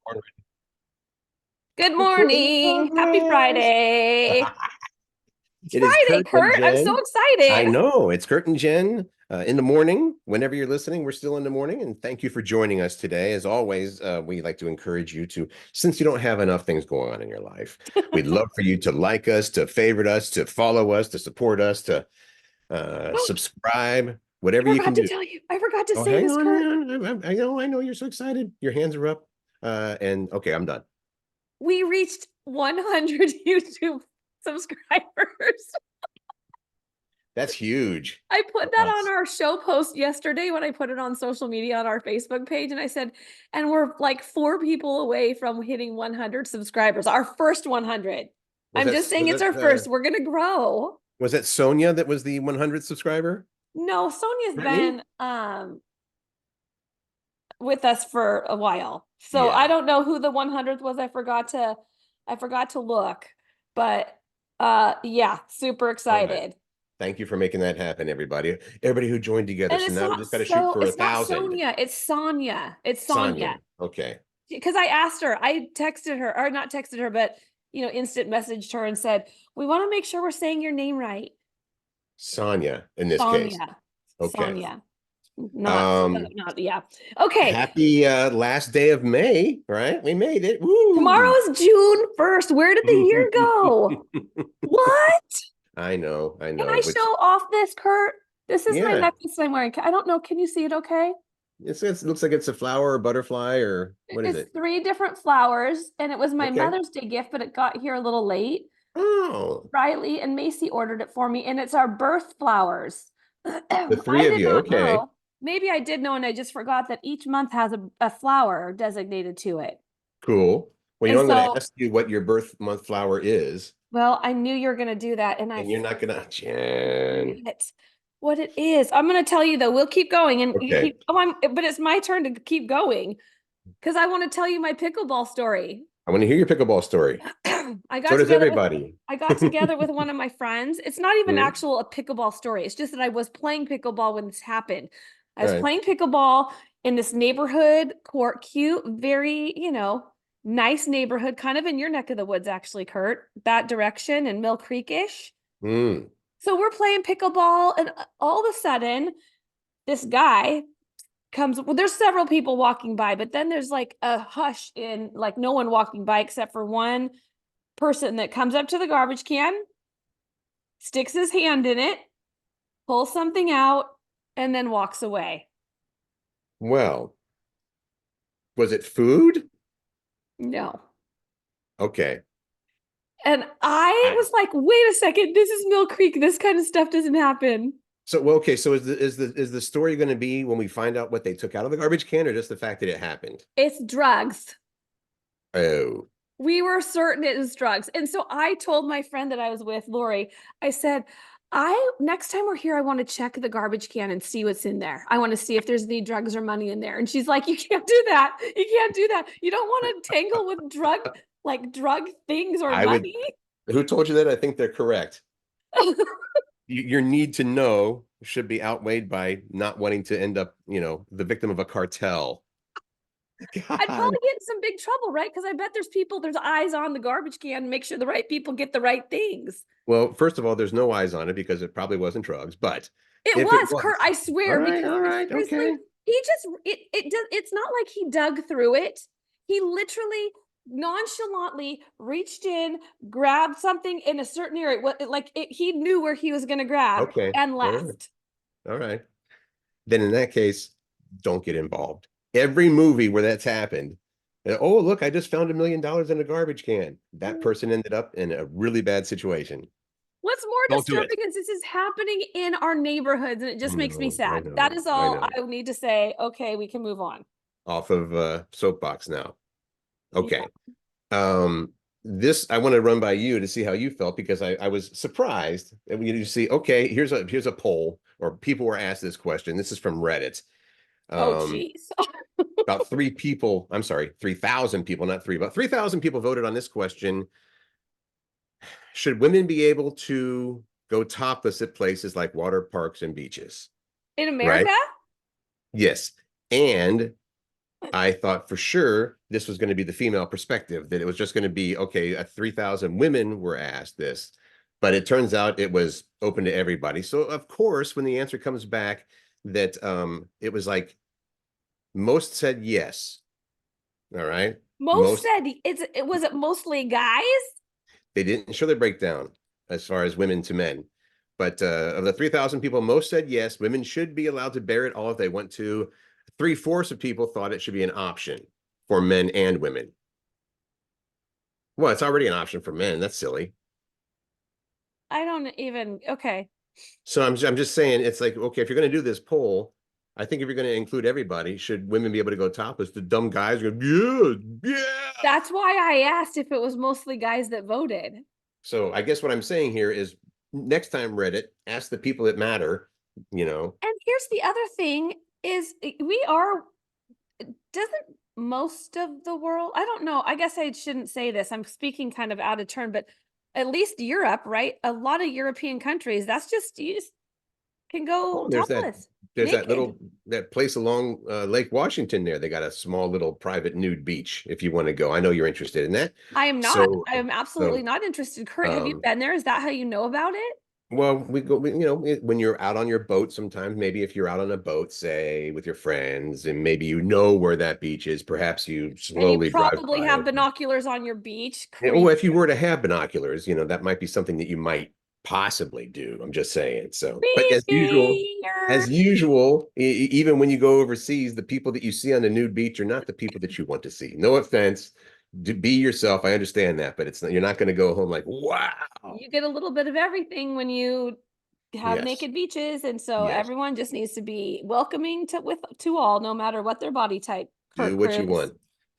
Good Recording morning. Happy progress. Friday. It's It is Friday, Curt and Curt. I'm so Jen. I excited. know it's Curt and Jen in the morning. Whenever you're listening, we're still in the morning. And thank you for joining us today. As always, we like to encourage you to, since you don't have enough things going on in your life, we'd love for you to like us, to favorite us, to follow us, to support us, to subscribe, I whatever you forgot can to do. tell you. I forgot to Oh, say hang this, on, Curt. hang on. I know you're so excited. Your hands are up. And okay, I'm done. We reached 100 YouTube subscribers. That's huge I put for that on us. our show post yesterday when I put it on social media on our Facebook page. And I said, and we're like 4 people away from hitting 100 subscribers, our first 100. Was I'm that just saying was it's that our first. We're going to grow. Was that Sonia that was the 100th subscriber? No, Sonia's Not me? been with us for a while. So I Yeah. don't know who the 100th was. I forgot to look. But yeah, super All right. excited. Thank you for making that happen, everybody. Everybody who joined together. And So now we just got to shoot for a it's not thousand. Sonia, it's Sonia. It's Sonia. Sonia. Okay. Because I asked her, I texted her, or not texted her, but instant messaged her and said, we want to make sure we're saying your name right. Sonia in this case. Sonia. Okay. Sonia. Not, Um, not, yeah. Okay. Happy last day of May, right? We made it. Woo! Tomorrow is June 1st. Where did the year go? What? I Can know. I But show off this, Curt? This is my yeah, necklace I'm wearing. I don't know. Can you see it okay? it looks like it's a flower or butterfly or what is It's it? 3 different flowers, and it was my Okay. Mother's Day gift, but it got here a little late. Oh, Riley and Macy ordered it for me, and it's our birth flowers. the three I of did you. not Okay. know. Maybe I did know, and I just forgot that each month has a flower designated to it. Cool. Well, you And know, I'm going to so, ask you what your birth month flower is, well, I knew you were going to do that, and I and you're not going to, Jen. forget what it is. I'm going to tell you though. We'll keep going, and you Okay. keep. Oh, but it's my turn to keep going because I want to tell you my pickleball story. I want to hear your pickleball story. I So got does together with everybody. I got together with one of my friends. It's not even Mhm. actual a pickleball story. It's just that I was playing pickleball when this happened. I All was right. playing pickleball in this neighborhood court, cute, very, nice neighborhood, kind of in your neck of the woods, actually, Curt, that direction in Mill Creek-ish. Mm. So we're playing pickleball, and all of a sudden, this guy comes. Well, there's several people walking by, but then there's like a hush in like no one walking by except for one person that comes up to the garbage can, sticks his hand in it, pulls something out, and then walks away. Well, was it food? No. Okay. And I I, was like, wait a second, this is Mill Creek. This kind of stuff doesn't happen. so well, okay. So is the story going to be when we find out what they took out of the garbage can, or just the fact that it happened? It's drugs. Oh, We were certain it was drugs. And so I told my friend that I was with, Lori, I said, next time we're here, I want to check the garbage can and see what's in there. I want to see if there's any drugs or money in there. And she's like, you can't do that. You can't do that. You don't want to tangle with drug things or I would. money. Who told you that? I think they're correct. Your need to know should be outweighed by not wanting to end up, the victim of a cartel. I'd God. probably get in some big trouble, right? Because I bet there's eyes on the garbage can, make sure the right people get the right things. Well, first of all, there's no eyes on it because it probably wasn't drugs. But It if it was, Curt, was, I all swear, right, because all right, seriously, okay. he just it's not like he dug through it. He literally nonchalantly reached in, grabbed something in a certain area. He knew where he was gonna grab Okay. and All right. left. All right. Then in that case, don't get involved. Every movie where that's happened, oh, look, I just found $1 million in a garbage can. That person ended up in a really bad situation. What's more Don't do it. disturbing is this is happening in our neighborhoods, and it just makes me I sad. That know, is I all know. I need to say. Okay, we can move on. Off of soapbox now. Yeah. Okay. Um, this I want to run by you to see how you felt because I was surprised. And when you see, okay, here's a poll, or people were asked this question. This is from Reddit. Oh, Um, geez. about 3 people, I'm sorry, 3,000 people, not three, but 3,000 people voted on this question. Should women be able to go topless at places like water parks and beaches? In Right? America? Yes. And I thought for sure this was going to be the female perspective, that it was just going to be, okay, 3,000 women were asked this, but it turns out it was open to everybody. So of course, when the answer comes back that it was like most said yes. All right. Most Most, said it was it mostly guys? they didn't show the breakdown as far as women to men. But of the 3,000 people, most said yes, women should be allowed to bear it all if they want to. Three-fourths of people thought it should be an option for men and women. Well, it's already an option for men. That's silly. I don't even okay. So I'm just saying, it's like, okay, if you're going to do this poll, I think if you're going to include everybody, should women be able to go topless? The dumb guys go, yeah, yeah. That's why I asked if it was mostly guys that voted. So I guess what I'm saying here is next time Reddit, ask the people that matter, you know. And here's the other thing is we are doesn't most of the world, I don't know, I guess I shouldn't say this. I'm speaking kind of out of turn, but at least Europe, right? A lot of European countries, that's just you just can go Oh, topless, there's that naked. little that place along Lake Washington there. They got a small little private nude beach if you want to go. I know you're interested in that. I am not. So I am absolutely so not interested. Curt, have you um been there? Is that how you know about it? well, when you're out on your boat, sometimes maybe if you're out on a boat, say with your friends, and maybe you know where that beach is, perhaps you And you slowly drive probably by have it. binoculars on your beach. Or Creep. if you were to have binoculars, that might be something that you might possibly do. I'm just saying. So, but as usual, even when you go overseas, the people that you see on the nude beach are not the people that you want to see. No offense. Be yourself. I understand that, but it's not, you're not going to go home like, wow. You get a little bit of everything when you have Yes. naked beaches, and so Yes. everyone just needs to be welcoming to all, no matter what their body type. Do Kurt what you Cruz. want.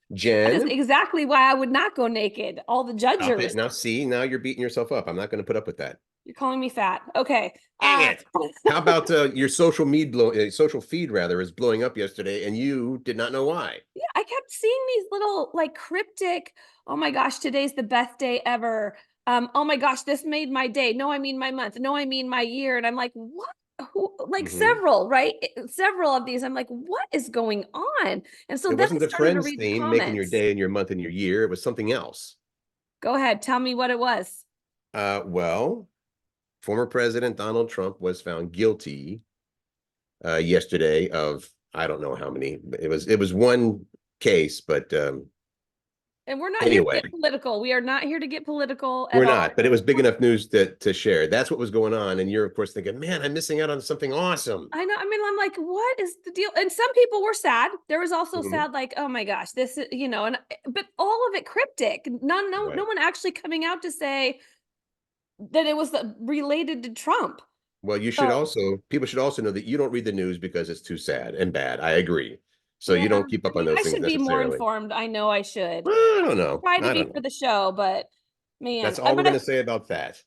That is Jen, exactly why I would not go naked. All the stop it. judgers. Now, see, now you're beating yourself up. I'm not going to put up with that. You're calling me fat. Okay. Dang it. How about your social feed rather is blowing up yesterday and you did not know why? Yeah, I kept seeing these little like cryptic, oh my gosh, today's the best day ever. Oh my gosh, this made my day. No, I mean my month. No, I mean my year. And I'm like, what? Who, like Hmm. several, right? Several of these. I'm like, what is going on? And so It then I wasn't the started to Friends read the theme making your comments. day and your month and your year. It was something else. Go ahead, tell me what it was. Well, former President Donald Trump was found guilty yesterday of I don't know how many. It was one case, but And we're not here to anyway, get political. We are not here to get political we're at all. not. But it was big enough news to share. That's what was going on, and you're of course thinking, "Man, I'm missing out on something awesome." I know. I mean, I'm like, what is the deal? And some people were sad. There was also Mhm. sad, like, oh my gosh, this is, and but all of it cryptic. No Right. one actually coming out to say that it was related to Trump. Well, So people should also know that you don't read the news because it's too sad and bad. I agree. So yeah, you don't keep I up on mean, those I things should be more necessarily. informed. I know I should Well, I don't know. try to I be don't for know. the show, but man, That's all I'm we're going gonna to say about that.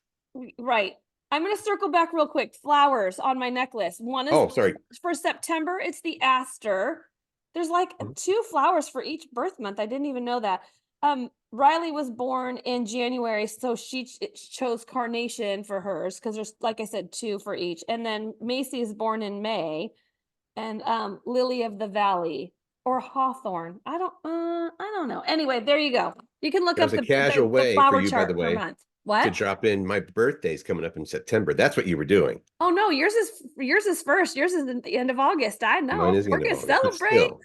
right. I'm gonna circle back real quick. Flowers on my necklace. One is Oh, sorry. for September. It's the aster. There's like two flowers for each birth month. I didn't even know that. Riley was born in January, so she chose carnation for hers because there's, like I said, two for each. And then Macy is born in May, and Lily of the Valley or Hawthorn. I don't know. Anyway, there you go. You can look That was up a the casual the way for flower you, by the chart per way, month. to What? drop in my birthday's coming up in September. That's what you were doing. Oh no, yours is first. Yours is at the end of August. I Mine know. is the We're end of gonna August, but celebrate. still,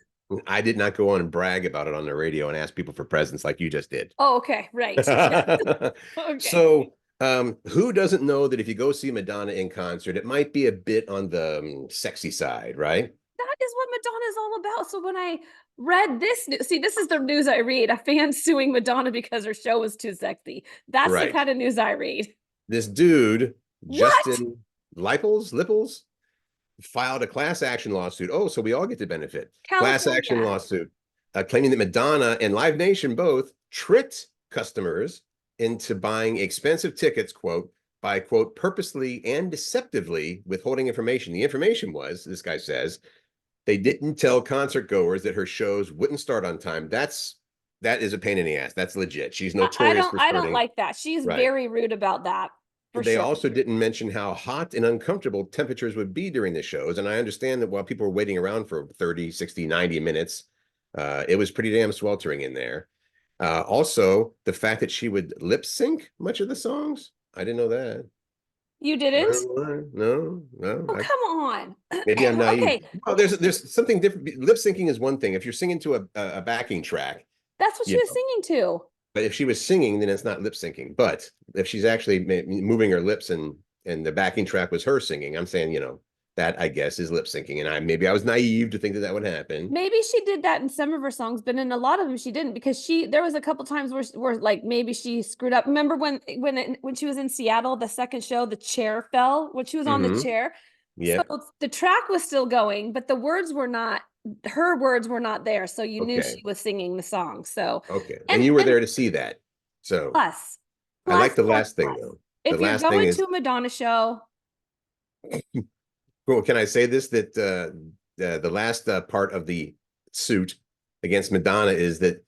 I did not go on and brag about it on the radio and ask people for presents like you just did. Oh, okay, right. Yeah. Okay. So, who doesn't know that if you go see Madonna in concert, it might be a bit on the sexy side, right? That is what Madonna is all about. So when I read this see, this is the news I read. A fan suing Madonna because her show was too sexy. That's the Right. kind of news I read. This dude, What? Justin Lipples, filed a class action lawsuit. Oh, so we all get to benefit. Class action California. lawsuit claiming that Madonna and Live Nation both tricked customers into buying expensive tickets, quote, by, quote, purposely and deceptively withholding information. The information was, this guy says, they didn't tell concert goers that her shows wouldn't start on time. That is a pain in the ass. That's legit. She's notorious for I don't starting. like that. She's Right. very rude about that for They sure. also didn't mention how hot and uncomfortable temperatures would be during the shows. And I understand that while people were waiting around for 30, 60, 90 minutes, It was pretty damn sweltering in there. Also, the fact that she would lip sync much of the songs, I didn't know that. You didn't? No, Oh, come on. maybe I'm naive. Okay, Well, there's something different. Lip syncing is one thing. If you're singing to a backing track, that's what she you was know, singing to. but if she was singing, then it's not lip syncing. But if she's actually moving her lips and the backing track was her singing, I'm saying, that I guess is lip syncing. And maybe I was naive to think that that would happen. Maybe she did that in some of her songs, but in a lot of them she didn't because there was a couple times where like maybe she screwed up. Remember when she was in Seattle, the second show, the chair fell when she was on the Mm-hmm. chair. So Yeah. the track was still going, but her words were not there. So you knew Okay. she was singing the song. So Okay. And and you were and there to see that. So plus, I like the plus, last thing plus. though. The If you're last thing going to is, a Madonna show, well, can I say this, that the last part of the suit against Madonna is that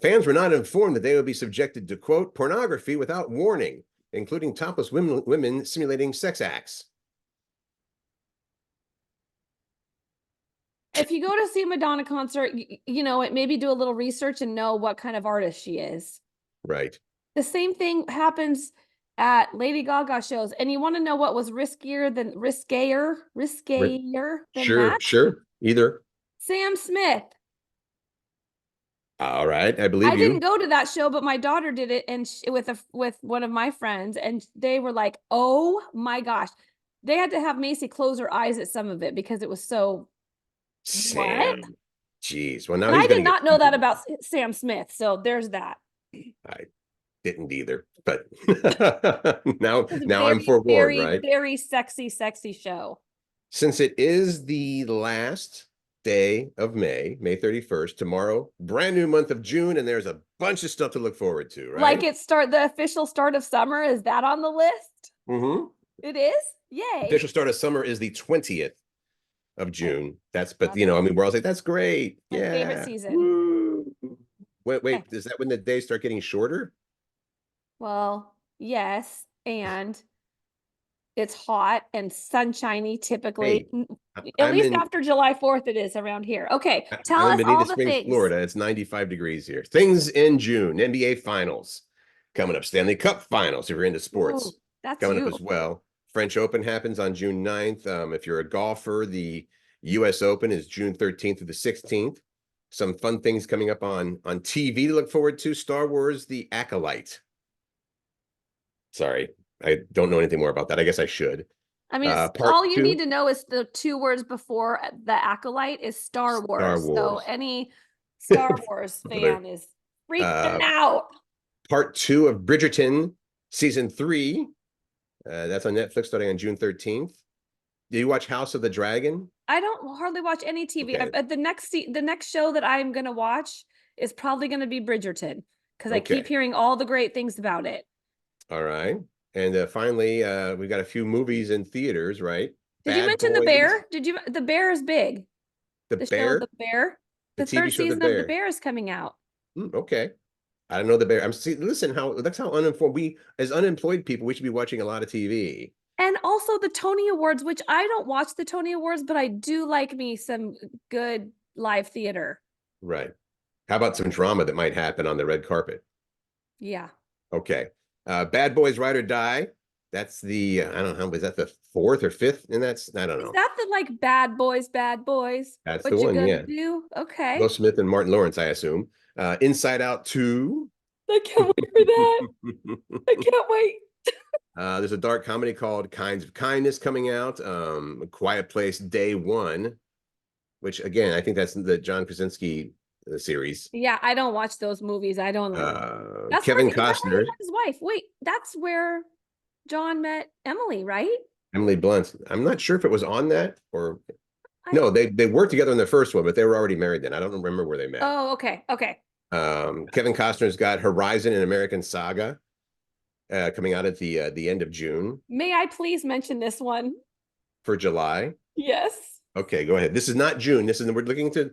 fans were not informed that they would be subjected to, quote, pornography without warning, including topless women simulating sex acts. if you go to see a Madonna concert, maybe do a little research and know what kind of artist she is. Right. The same thing happens at Lady Gaga shows, and you want to know what was riskier than Sure, that? sure. Either. Sam Smith. All right. I I believe didn't you. go to that show, but my daughter did it, and with one of my friends, and they were like, "Oh my gosh!" They had to have Macy close her eyes at some of it because it was so what? Sam. Jeez. Well, now And I he's going did to get not know that sued. about Sam Smith, so there's that. I didn't either, but now, It was a now I'm very, forewarned, very, right? very sexy, sexy show. Since it is the last day of May 31st, tomorrow, brand new month of June, and there's a bunch of stuff to look forward to, Like right? the official start of summer. Is that on the list? Mm-hmm. It is? Yay. Official start of summer is the 20th of Okay. June. But Love it. I mean, we're all like, that's great. My favorite Yeah. season. Woo. Wait, Okay. is that when the days start getting shorter? Well, yes. And it's hot and sunshiny typically. Hey, At I'm least in after July 4th, it is around here. Okay. Tell I'm in us Bonita all the Springs, things. Florida. It's 95 degrees here. Things in June, NBA Finals coming up, Stanley Cup Finals if you're into Ooh, sports that's coming up you. as well. French Open happens on June 9th. If you're a golfer, the US Open is June 13th through the 16th. Some fun things coming up on TV to look forward to. Star Wars, The Acolyte. Sorry, I don't know anything more about that. I guess I should. I mean, it's Part all you need two, to know is the two words before the acolyte is Star Star Wars. So Wars. any Star Wars Brother. fan is freaking Uh, out. Part two of Bridgerton, season 3. That's on Netflix starting on June 13th. Do you watch House of the Dragon? I don't hardly watch any TV. Okay. But the next show that I'm gonna watch is probably gonna be Bridgerton because I keep Okay. hearing all the great things about it. All right. And finally, we've got a few movies in theaters, right? Did you Bad mention the Boys, bear? The bear is big. The The show The Bear, Bear. the The TV third show The season of The Bear. Bear is coming out. Okay. I don't know The Bear. Listen, that's how uninformed we, as unemployed people, we should be watching a lot of TV. And also the Tony Awards, which I don't watch the Tony Awards, but I do like me some good live theater. Right. How about some drama that might happen on the red carpet? Yeah. Okay. Bad Boys Ride or Die. That's I don't know, is that the 4th or 5th? And I don't Is know. that the like bad boys, bad boys? That's the What you one, gonna yeah. do? Okay. Will Smith and Martin Lawrence, I assume. Inside Out 2. I can't wait for that. I can't wait. There's a dark comedy called Kinds of Kindness coming out. A Quiet Place Day 1, which again, I think that's the John Krasinski series. Yeah, I don't watch those movies. I don't like. That's Kevin where is that where he Costner, met his wife? Wait, that's where John met Emily, right? Emily Blunt. I'm not sure if it was on that or I no, thought. they worked together in the first one, but they were already married then. I don't remember where they met. Oh, okay, okay. Kevin Costner's got Horizon and American Saga coming out at the end of June May I please mention this one? for July. Yes. Okay, go ahead. This is not June. We're looking to,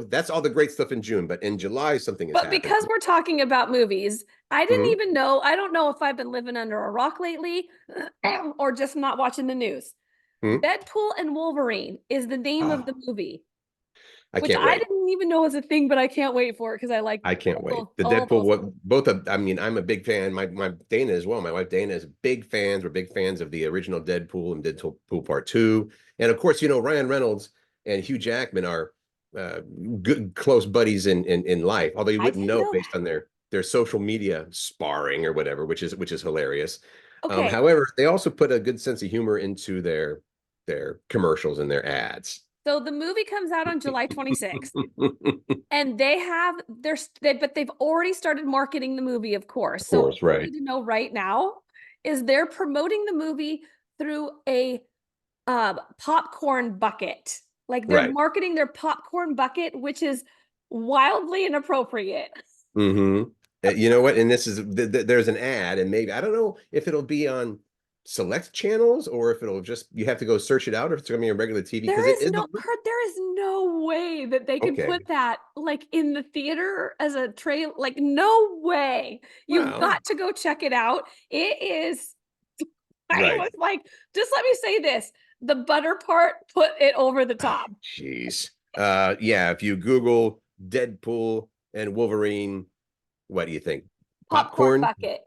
that's all the great stuff in June, but in July, something is But happening. because we're talking about movies, I didn't Mhm. even know. I don't know if I've been living under a rock lately or just not watching the news. Hmm? Deadpool and Wolverine is the name of Oh, the movie, I which can't I wait. didn't even know it's a thing, but I can't wait for it because I like I can't wait. The all Deadpool, those. what both of, I mean, I'm a big fan. My Dana as well. My wife Dana is big fans. We're big fans of the original Deadpool and Deadpool Part 2. And of course, Ryan Reynolds and Hugh Jackman are good close buddies in life, although you I wouldn't didn't know know based on their social media sparring or whatever, which is hilarious. that. Okay, However, they also put a good sense of humor into their commercials and their ads. so the movie comes out on July 26th. And they have but they've already started marketing the movie, of course. Of So course, what you right. need to know right now is they're promoting the movie through a popcorn bucket. Like they're Right. marketing their popcorn bucket, which is wildly inappropriate. Mm-hmm. You know what? And this is there's an ad, and maybe I don't know if it'll be on select channels or if it'll just you have to go search it out, or if it's gonna be on regular TV because There it is is no Kurt, there is no way that they could okay. put that like in the theater as a trail. Like, no way. You've Well, got to go check it out. It is, I right. was like, just let me say this. The butter part put it over the top. Jeez. Yeah, if you Google Deadpool and Wolverine, what do you think? Popcorn Popcorn? bucket.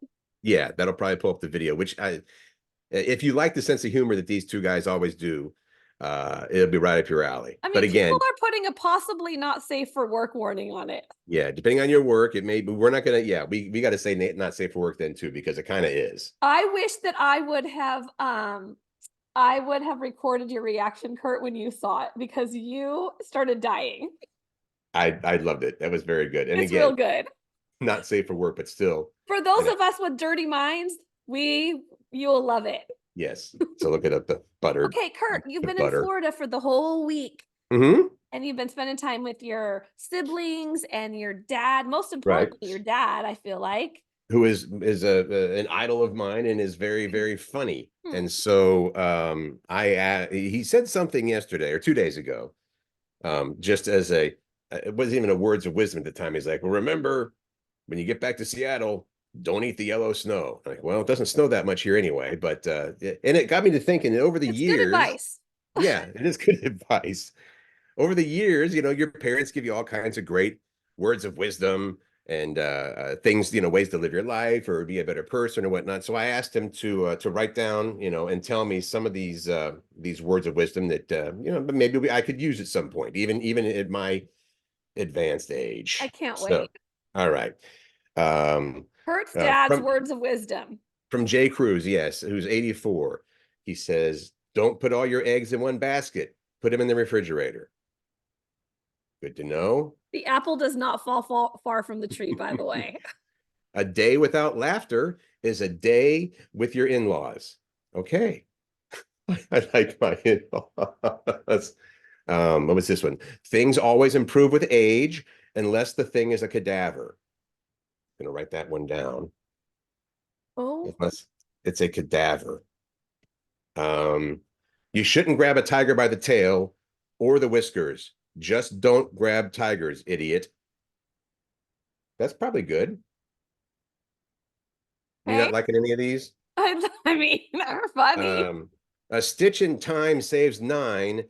Yeah, that'll probably pull up the video, which if you like the sense of humor that these two guys always do, it'll be right up your alley. I But mean, people again, are putting a possibly not safe for work warning on it. yeah, depending on your work, it may be we're not gonna, yeah, we got to say not safe for work then too, because it kind of is. I wish that I would have recorded your reaction, Kurt, when you saw it because you started dying. I loved it. That was very good. And It's real again, good. not safe for work, but still, For those and of us with dirty minds, you'll love it. yes. So look at the buttered Okay, Kurt, you've the been in butter. Florida for the whole week Hmm. and you've been spending time with your siblings and your dad, most Right. importantly, your dad, I feel like. Who is an idol of mine and is very, very funny. Hmm. And so he said something yesterday or 2 days ago, just as it wasn't even a words of wisdom at the time. He's like, well, remember when you get back to Seattle, don't eat the yellow snow. I'm like, well, it doesn't snow that much here anyway. But and it got me to thinking over the It's good years, advice. yeah, it is good advice. Over the years, your parents give you all kinds of great words of wisdom and things, ways to live your life or be a better person or whatnot. So I asked him to write down, and tell me some of these words of wisdom that but maybe I could use at some point, even at my advanced I age. can't So, wait. all right. Um, Kurt's dad's from words of wisdom. Jay Cruz, yes, who's 84. He says, "Don't put all your eggs in one basket. Put them in the refrigerator." Good to know. The apple does not fall far from the tree, by the way. A day without laughter is a day with your in-laws. Okay. I like my in-laws. What was this one? Things always improve with age unless the thing is a cadaver. I'm gonna write that one down. Oh, Unless it's a cadaver. Um, you shouldn't grab a tiger by the tail or the whiskers. Just don't grab tigers, idiot. That's probably good. You okay. not liking any of these? I mean, they're funny. Um, a stitch in time saves 9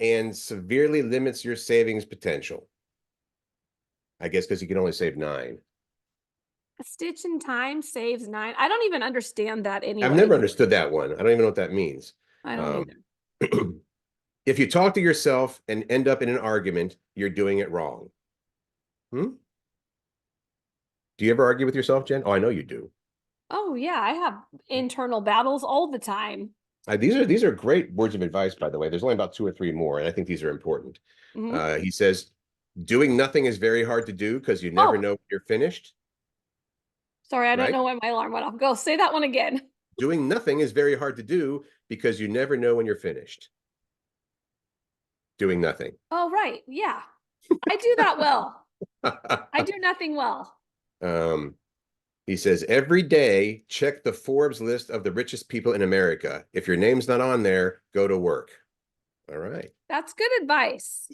and severely limits your savings potential. I guess because you can only save 9. A stitch in time saves 9. I don't even understand that I've anyway. never understood that one. I don't even know what that means. I don't Um, either. if you talk to yourself and end up in an argument, you're doing it wrong. Hmm? Do you ever argue with yourself, Jen? Oh, I know you do. Oh yeah, I have internal battles all the time. These are great words of advice, by the way. There's only about 2 or 3 more, and I think these are important. Mhm. He says, doing nothing is very hard to do because you never Oh, know when you're finished, sorry, I don't right? know when my alarm went off. Go say that one again. Doing nothing is very hard to do because you never know when you're finished. Doing nothing. Oh, right. Yeah. I do that well. I do nothing well. um, he says, every day, check the Forbes list of the richest people in America. If your name's not on there, go to work. All right. That's good advice.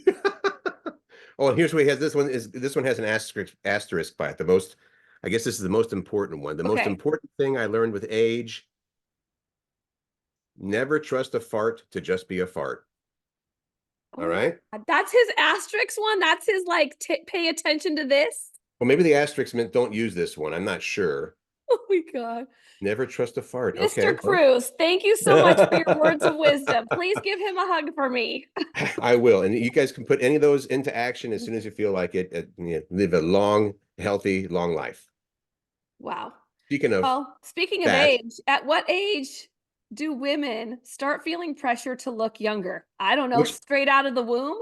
Oh, and here's what he has. This one has an asterisk by it. I guess this is the most important one. The most Okay. important thing I learned with age: never trust a fart to just be a fart. All Oh, right. that's his asterisk one. That's his like pay attention to this. Well, maybe the asterisk meant don't use this one. I'm not sure. Oh my God. Never trust a fart. Mr. Okay. Well. Cruz, thank you so much for your words of wisdom. Please give him a hug for me. I will. And you guys can put any of those into action as soon as you feel like it. Live a long, healthy, long life. Wow. Speaking of Well, speaking of that, age, at what age do women start feeling pressure to look younger? I don't know, which, straight out of the womb?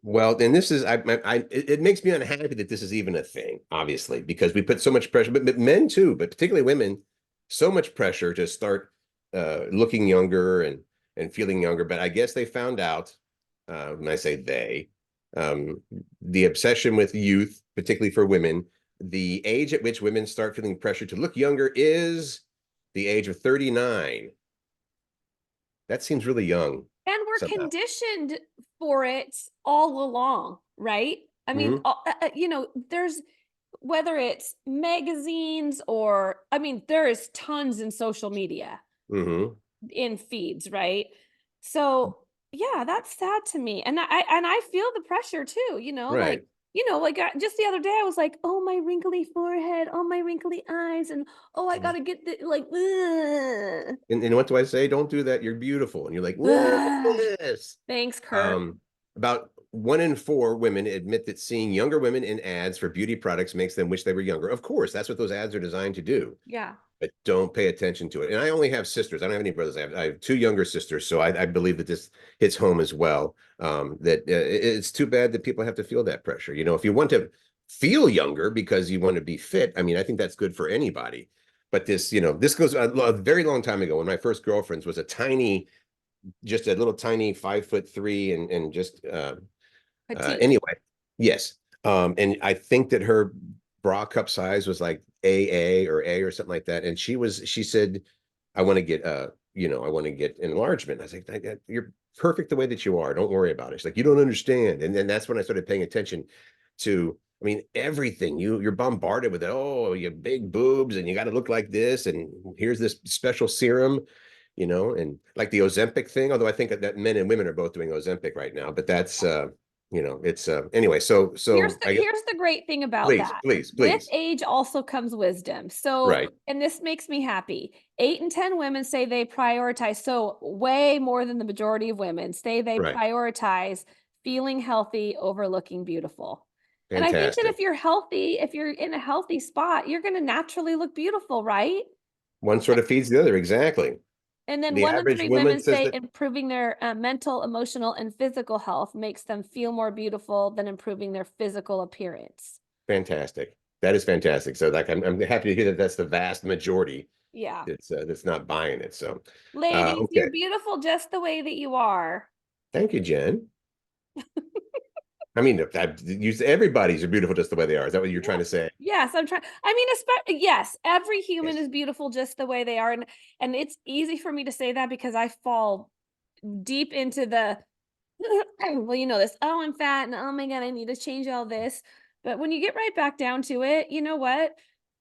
well, and this is, it makes me unhappy that this is even a thing, obviously, because we put so much pressure, but men too, but particularly women, so much pressure to start looking younger and feeling younger. But I guess they found out, when I say they, the obsession with youth, particularly for women, the age at which women start feeling pressure to look younger is the age of 39. That seems really young And we're somehow. conditioned for it all along, right? I mean, Hmm. there's whether it's magazines or, I mean, there is tons in social media Hmm. in feeds, right? So yeah, that's sad to me. And I feel the pressure too, Right. just the other day I was like, oh, my wrinkly forehead, oh, my wrinkly eyes, and oh, I gotta get the like, ugh, And what do I say? Don't do that. You're beautiful. And you're like, ugh. yes. Thanks, Curt. Um, about 1 in 4 women admit that seeing younger women in ads for beauty products makes them wish they were younger. Of course, that's what those ads are designed to do. Yeah. But don't pay attention to it. And I only have sisters. I don't have any brothers. I have 2 younger sisters, so I believe that this hits home as well. That it's too bad that people have to feel that pressure. If you want to feel younger because you want to be fit, I mean, I think that's good for anybody. But this goes a very long time ago when my first girlfriend's was just a little tiny 5'3" and just Petite. anyway, yes. And I think that her bra cup size was like AA or A or something like that. And she said, I want to get I want to get enlargement. I was like, you're perfect the way that you are. Don't worry about it. She's like, you don't understand. And then that's when I started paying attention to, I mean, everything. You're bombarded with it. Oh, you have big boobs and you got to look like this. And here's this special serum, and like the Ozempic thing, although I think that men and women are both doing Ozempic right now, but that's it's anyway, so I guess Here's the great thing about please, that. please, With please. age also comes wisdom. So, Right, and this makes me happy. 8 in 10 women say they prioritize, so way more than the majority of women say they right. prioritize feeling healthy over looking beautiful. And I think that Fantastic. if you're healthy, if you're in a healthy spot, you're going to naturally look beautiful, right? One sort of feeds the other, exactly. And then The one in average three woman women says say that. improving their mental, emotional, and physical health makes them feel more beautiful than improving their physical appearance. Fantastic. That is fantastic. So like I'm happy to hear that that's the vast majority Yeah. that's not buying it. So Ladies, okay. you're beautiful just the way that you are. Thank you, Jen. I mean, everybody's are beautiful just the way they are. Is that what you're Yeah. trying to say? Yes, I'm trying. I mean, especially, yes, every human Yes. is beautiful just the way they are. And it's easy for me to say that because I fall deep into the, well, this, oh, I'm fat and oh my God, I need to change all this. But when you get right back down to it, you know what?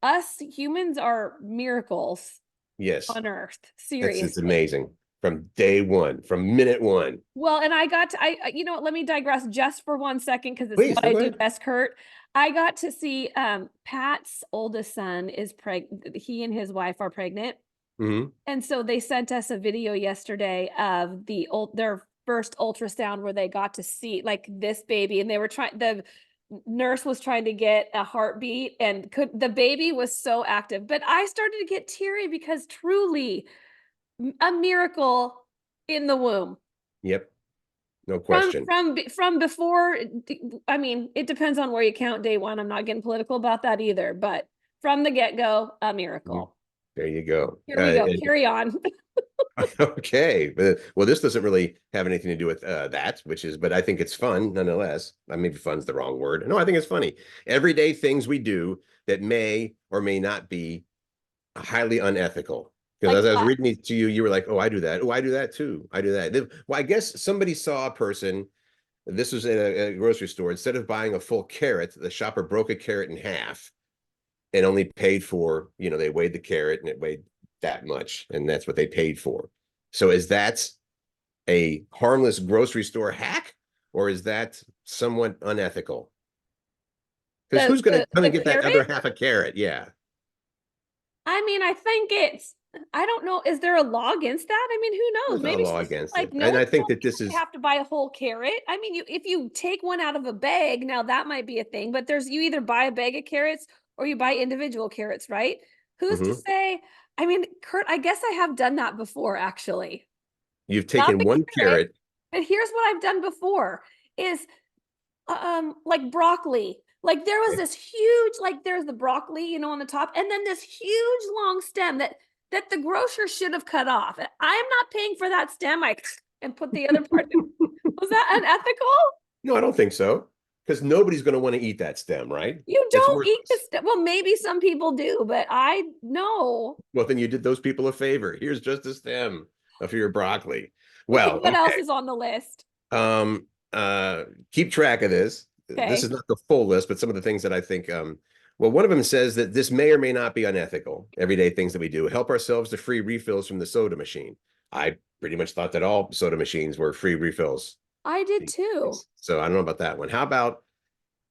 Us humans are miracles Yes. on earth. It's Seriously. amazing from day one, from minute one. Well, and you know what, let me digress just for 1 second because it's Please, what no, I go do ahead. best, Curt. I got to see Pat's oldest son is pregnant. He and his wife are pregnant. Hmm. And so they sent us a video yesterday of their first ultrasound where they got to see like this baby, and the nurse was trying to get a heartbeat, and the baby was so active. But I started to get teary because truly a miracle in the womb. Yep, no From question. from from before, I mean, it depends on where you count day one. I'm not getting political about that either, but from the get-go, a Mhm. miracle. There you go. Here we go. Carry on. Okay, but well, this doesn't really have anything to do with that, but I think it's fun nonetheless. Maybe fun's the wrong word. No, I think it's funny. Everyday things we do that may or may not be highly unethical. Because Like as I was what? reading these to you, you were like, "Oh, I do that. Oh, I do that too. I do that." Well, I guess somebody saw a person. This was in a grocery store. Instead of buying a full carrot, the shopper broke a carrot in half and only paid for, they weighed the carrot and it weighed that much, and that's what they paid for. So is that a harmless grocery store hack, or is that somewhat unethical? Because who's going to come The and get that other carrot. half a carrot? Yeah. I mean, I think I don't know. Is there a law against that? I mean, who knows? There's no Maybe law she's just against like, it. no And one I think told that me this I is, have to buy a whole carrot. I mean, if you take one out of a bag, now that might be a thing, but you either buy a bag of carrots or you buy individual carrots, right? Who's to mhm. say? I mean, Curt, I guess I have done that before, actually. You've Not taken the one carrot, carrot. but here's what I've done before is like broccoli. Like there was Okay. this huge, like there's the broccoli, on the top, and then this huge long stem that the grocer should have cut off. And I'm not paying for that stem. And put the other part. Was that unethical? No, I don't think so. Because nobody's going to want to eat that stem, right? You It's don't eat the worthless. stem. Well, maybe some people do, but I no. Well, then you did those people a favor. Here's just a stem of your broccoli. Okay, Well, what else is on the list? um, uh, keep track of this. This is Okay. not the full list, but some of the things that I think, well, one of them says that this may or may not be unethical. Everyday things that we do help ourselves to free refills from the soda machine. I pretty much thought that all soda machines were free refills. I did too. So I don't know about that one. How about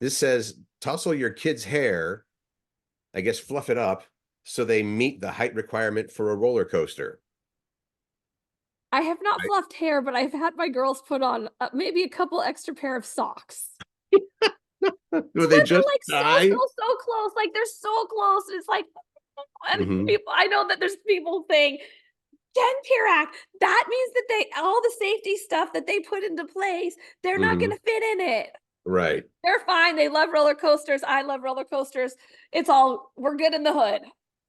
this says tussle your kid's hair, I guess fluff it up so they meet the height requirement for a roller coaster. I have not Right? fluffed hair, but I've had my girls put on maybe a couple extra pair of socks. Will But they they're just like die? so close. Like they're so close. It's like, and Mhm, people, I know that there's people saying, Jen Pirak, that means that all the safety stuff that they put into place, they're not going mhm. to fit in it. Right. They're fine. They love roller coasters. I love roller coasters. We're good in the hood.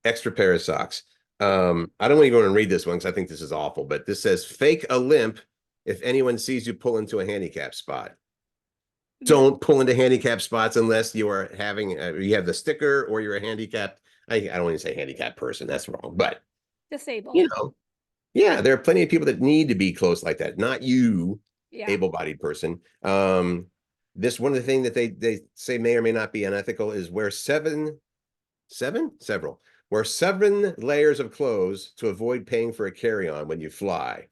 Extra pair of socks. I don't want to go and read this one because I think this is awful, but this says fake a limp if anyone sees you pull into a handicap spot. Don't pull into handicap spots unless you are having you have the sticker or you're a handicapped. I don't want to say handicapped person. That's wrong. But you Disabled. know, yeah, there are plenty of people that need to be close like that. Not you, Yeah. able-bodied person. This one of the things that they say may or may not be unethical is wear several wear 7 layers of clothes to avoid paying for a carry-on when you fly.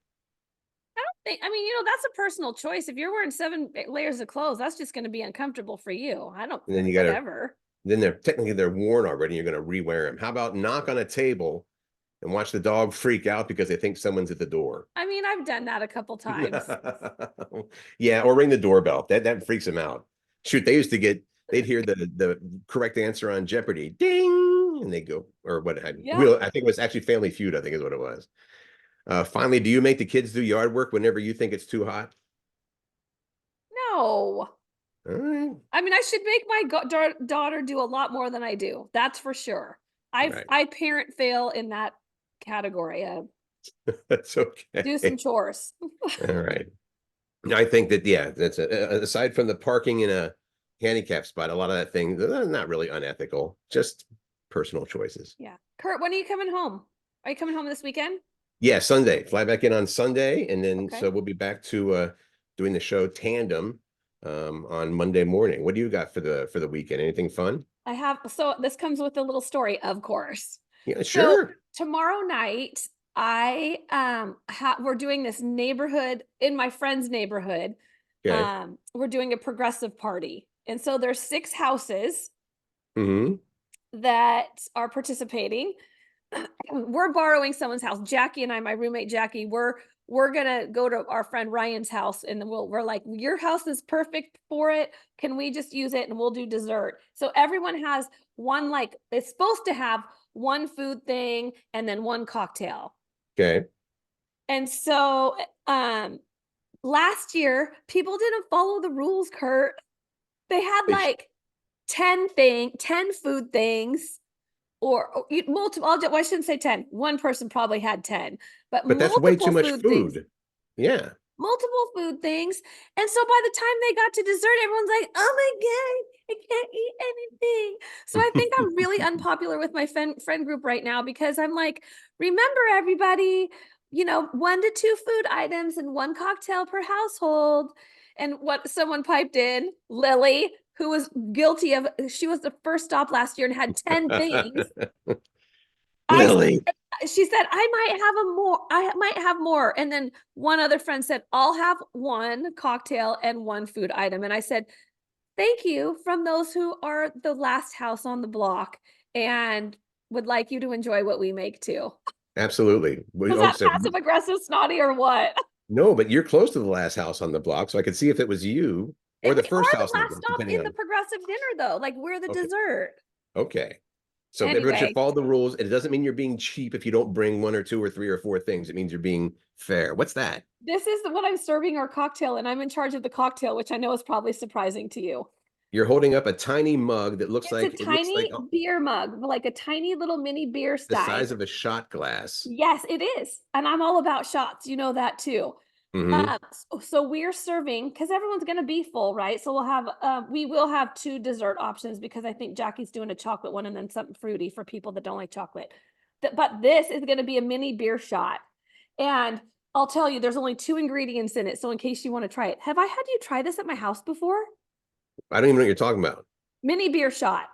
I mean, that's a personal choice. If you're wearing 7 layers of clothes, that's just going to be uncomfortable for you. I don't, And then you got to whatever. then they're worn already. You're going to rewear them. How about knock on a table and watch the dog freak out because they think someone's at the door? I mean, I've done that a couple times. Yeah, or ring the doorbell. That freaks them out. Shoot, they'd hear the correct answer on Jeopardy, ding, and they go, or what? Yeah. I think it was actually Family Feud. I think is what it was. Finally, do you make the kids do yard work whenever you think it's too hot? No. All right, I mean, I should make my daughter do a lot more than I do. That's for sure. right. I parent fail in that category. That's Do some okay. chores. All right. I think that yeah, that's aside from the parking in a handicap spot, a lot of that thing not really unethical, just personal choices. Yeah. Curt, when are you coming home? Are you coming home this weekend? Yeah, Sunday. Fly back in on Sunday, and then Okay. so we'll be back to doing the show Tandem on Monday morning. What do you got for the weekend? Anything fun? So this comes with a little story, of course. Yeah, So sure. tomorrow night, we're doing this neighborhood in my friend's neighborhood. Okay. We're doing a progressive party. And so there's 6 houses Hmm. that are participating. We're borrowing someone's house. Jackie and I, my roommate Jackie, we're gonna go to our friend Ryan's house, and then we're like, your house is perfect for it. Can we just use it and we'll do dessert? So everyone has one, like it's supposed to have one food thing and then one cocktail. Okay. And so last year people didn't follow the rules, Curt. They had They sh- like 10 food things or multiple. I shouldn't say 10. One person probably had 10, but but that's way too multiple much food things, food. Yeah. multiple food things. And so by the time they got to dessert, everyone's like, oh my God, I can't eat anything. So I think I'm really unpopular with my friend group right now because I'm like, remember everybody, 1 to 2 food items and one cocktail per household. And what someone piped in, Lily, who was guilty of, she was the first stop last year and had 10 things. Lily. She said, I might have more. And then one other friend said, I'll have one cocktail and one food item. And I said, thank you from those who are the last house on the block and would like you to enjoy what we make too. Absolutely. Was that passive aggressive snotty or what? No, but you're close to the last house on the block, so I could see if it was you or And the we first are house the on the last block, stop depending in the on. progressive dinner though. Like we're the Okay. dessert. Okay. So everyone should Anyway, follow the rules. It doesn't mean you're being cheap if you don't bring one or two or three or four things. It means you're being fair. What's that? this is what I'm serving our cocktail, and I'm in charge of the cocktail, which I know is probably surprising to you. You're holding up a tiny mug that looks It's a like it looks like tiny beer mug, like a tiny little mini beer the stein. size of a shot glass. Yes, it is. And I'm all about shots. You know that too. Hmm. So we're serving because everyone's going to be full, right? So we will have two dessert options because I think Jackie's doing a chocolate one and then something fruity for people that don't like chocolate. But this is going to be a mini beer shot. And I'll tell you, there's only two ingredients in it. So in case you want to try it, have I had you try this at my house before? I don't even know what you're talking about. Mini beer shot.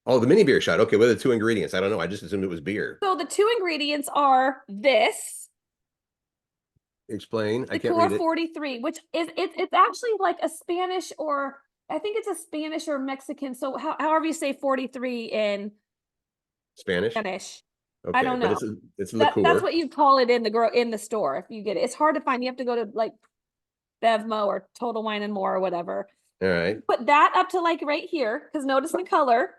Oh, the mini beer shot. Okay, what are the two ingredients? I don't know. I just assumed it was beer. So the two ingredients are this Explain. I can't Liqueur read it. 43, which is it's actually like a Spanish or I think it's a Spanish or Mexican. So however you say 43 in Spanish. Spanish. I Okay, don't but know. it's That's liqueur. what you call it in the store if you get it. It's hard to find. You have to go to like Bevmo or Total Wine and More or whatever. All right. Put that up to like right here because notice the color.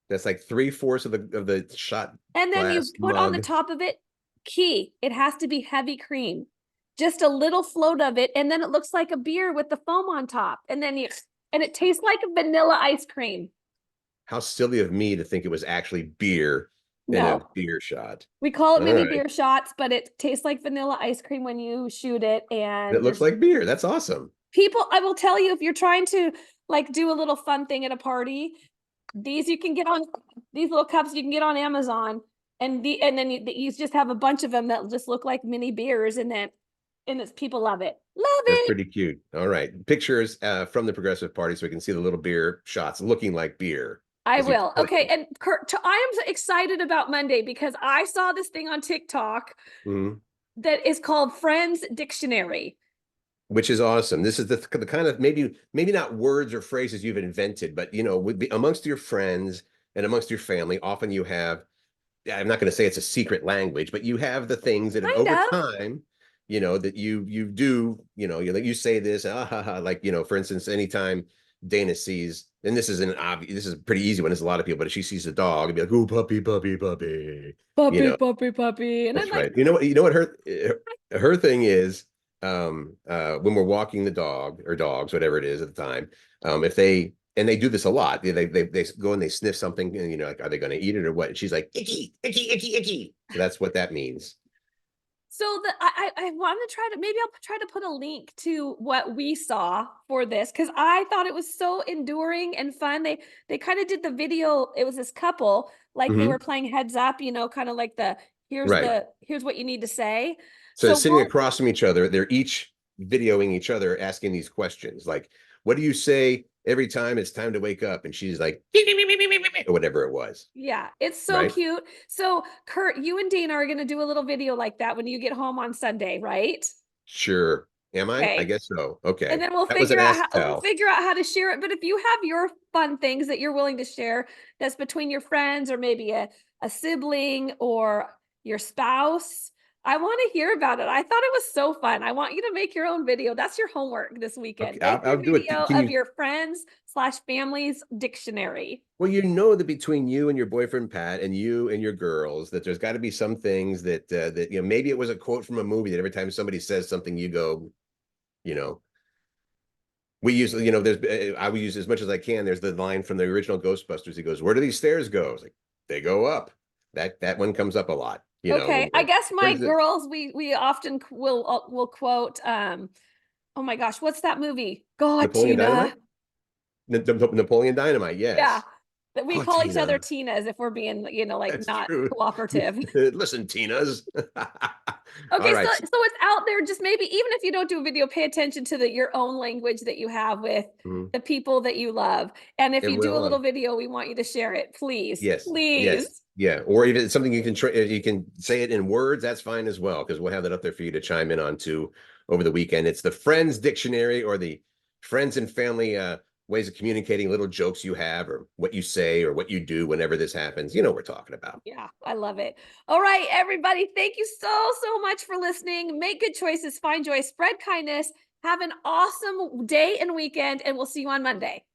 That's like 3/4 of the shot And then you glass put on the mug. top of it key. It has to be heavy cream. Just a little float of it, and then it looks like a beer with the foam on top. And it tastes like vanilla ice cream. How silly of me to think it was actually beer in a No, beer shot. we call it All mini right. beer shots, but it tastes like vanilla ice cream when you shoot it. It And looks there's like beer. That's awesome. people, I will tell you, if you're trying to like do a little fun thing at a party, these you can get on these little cups you can get on Amazon, and then you just have a bunch of them that just look like mini beers, and it's people love it, love That's it. pretty cute. All right. Pictures from the progressive party so we can see the little beer shots looking like beer I as you will. pour Okay, them. and Curt, I am excited about Monday because I saw this thing on TikTok Mhm. that is called Friends Dictionary. Which is awesome. This is the kind of maybe not words or phrases you've invented, but amongst your friends and amongst your family, often you have, I'm not going to say it's a secret language, but you have the things that have Kind over of. time, that you do, you say this, ah, ha, ha, like, for instance, anytime Dana sees, and this is a pretty easy one, there's a lot of people, but if she sees a dog, it'd be like, oh, puppy, puppy, puppy, you Puppy, know, puppy, puppy. And I'm that's like, right. You know what her thing is, when we're walking the dog or dogs, whatever it is at the time, if they do this a lot, they go and they sniff something, and like, are they going to eat it or what? And she's like, icky, icky, icky, icky. So that's what that means. so I want to try to maybe I'll try to put a link to what we saw for this because I thought it was so enduring and fun. They kind of did the video. It was this couple like they were Hmm. playing heads up, kind of like Right. here's what you need to say. So So sitting across from each other, they're each videoing each other, asking these questions like, what do you say every time it's time to wake up? And she's like, or whatever it was. yeah, it's so Right. cute. So Curt, you and Dana are going to do a little video like that when you get home on Sunday, right? Sure. Am I Okay. guess so. And Okay. then That was an ask we'll tell. figure out how to share it. But if you have your fun things that you're willing to share, that's between your friends or maybe a sibling or your spouse, I want to hear about it. I thought it was so fun. I want you to make your own video. That's your homework this weekend. Okay, Make I'll your do it. video Can of you? your friends slash family's dictionary. Well, you know that between you and your boyfriend Pat and you and your girls, that there's got to be some things that maybe it was a quote from a movie that every time somebody says something, you go, you know. We usually, I will use as much as I can. There's the line from the original Ghostbusters. He goes, "Where do these stairs go?" It's like, they go up. That one comes up a lot. Okay, I guess Where my does it? girls we often will quote oh my gosh, what's that movie? God, Napoleon Tina. Dynamite. Napoleon Dynamite. Yeah. Yes. That we Oh, call each other Tina. Tinas if we're being, like That's not true. cooperative. Listen, Tinas. All Okay, so right. it's out there. Just maybe even if you don't do a video, pay attention to your own language that you have with Mhm. the people that you love. And if And you do a we'll little video, we want you to share it, please. yes, yes, Please. Yeah, or even something you can you can say it in words, that's fine as well, because we'll have that up there for you to chime in on too over the weekend. It's the Friends Dictionary, or the friends and family ways of communicating, little jokes you have, or what you say, or what you do whenever this happens. You know what we're talking about. Yeah, I love it. All right, everybody, thank you so much for listening. Make good choices, find joy, spread kindness. Have an awesome day and weekend, and we'll see you on Monday.